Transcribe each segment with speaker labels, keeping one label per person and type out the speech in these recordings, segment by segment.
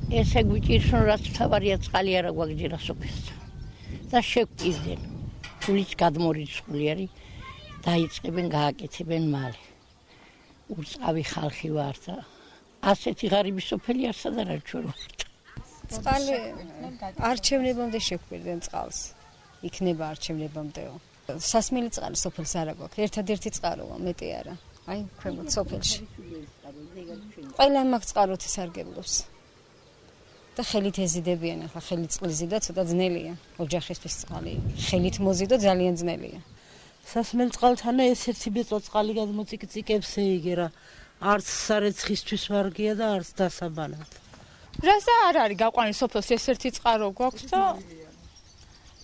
Speaker 1: ესე გვიჭირს რომ რაც თავარია წყალი არა გვაგჯერა სოფელსა და შეგვიძენ გულიც გადმორიცხული არის დაიწყებენ გააკეთებენ მალე ურწყავი ხალხი ვართ და ასეთი ღარიბი სოფელი არც არ არის ჩვენ ვართ
Speaker 2: წყალი არჩევნებამდე შეგვიდნენ წყალს იქნება არჩევნებამდეო სასმელი წყალი სოფელს არ აქვს ერთადერთი წყაროა მეტი არა აი ქვემოთ სოფელში ყველა მაგ წყაროთი სარგებლობს და ხელით ეზიდებიან ახლა ხელით წყლის ზიდა ცოტა ძნელია ოჯახისთვის წყალი ხელით მოზიდო ძალიან ძნელია
Speaker 3: სასმელ წყალთანა ეს-ერთი ბეწვა წყალი გადმოციკციკებს ეიგე რა არც სარეცხისთვის ვარგია და არც დასაბანად
Speaker 4: რასა არ არის გაყვანილი სოფელს ეს-ერთი წყარო გვაქვს და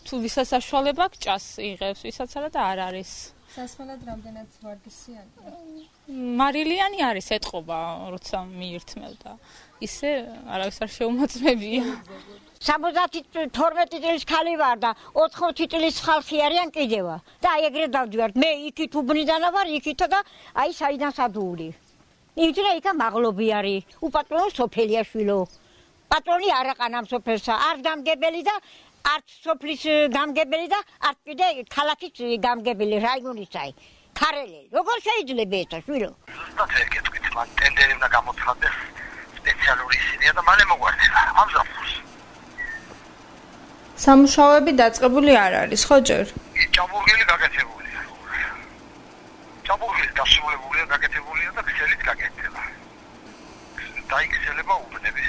Speaker 4: თუ ვისაც საშუალება გჭას იღებს ვისაც არა და არ არის
Speaker 2: სასმელად რამდენად ვარგისიანია
Speaker 4: მარილიანი არის ეთყობა როცა მიირთმევდა ისე არავის არ შეუმოწმებია
Speaker 5: 72 წლის ხალი ვარ და 80 წლის ხალხი არიან კიდევა და აი ეგრე დავდივართ მე იქით უბნიდანა ვარ იქითა და აი საიდან სადული იმიტომ იქა მაღლობი არის უპატრონო სოფელია შვილო პატრონი არ აყანამ სოფელსა არ დამგებელი და არც სოფლის გამგებელი და არც კიდე ქალაქის გამგებელი რაიონისაი ქარელი როგორ შეიძლება ეს შვილო
Speaker 6: ზუსტად ეგეთქვით მან ტენდერი უნდა გამოცხადდეს სპეციალური ისინია და მალე მოგვართება ამზაფხულს
Speaker 4: სამუშაოები დაწყებული არ არის ხო ჯერ
Speaker 6: ჭაბურგელი გაკეთებულია ჭაბურგელი დასრულებულია გაკეთებულია და ქსელიც გაკეთდება დაიქცელება უბნები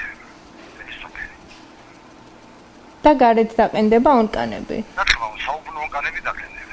Speaker 4: და გარეთ დაყენდება ონკანები
Speaker 6: რა თქმა უნდა საუბნო ონკანები დაყენდება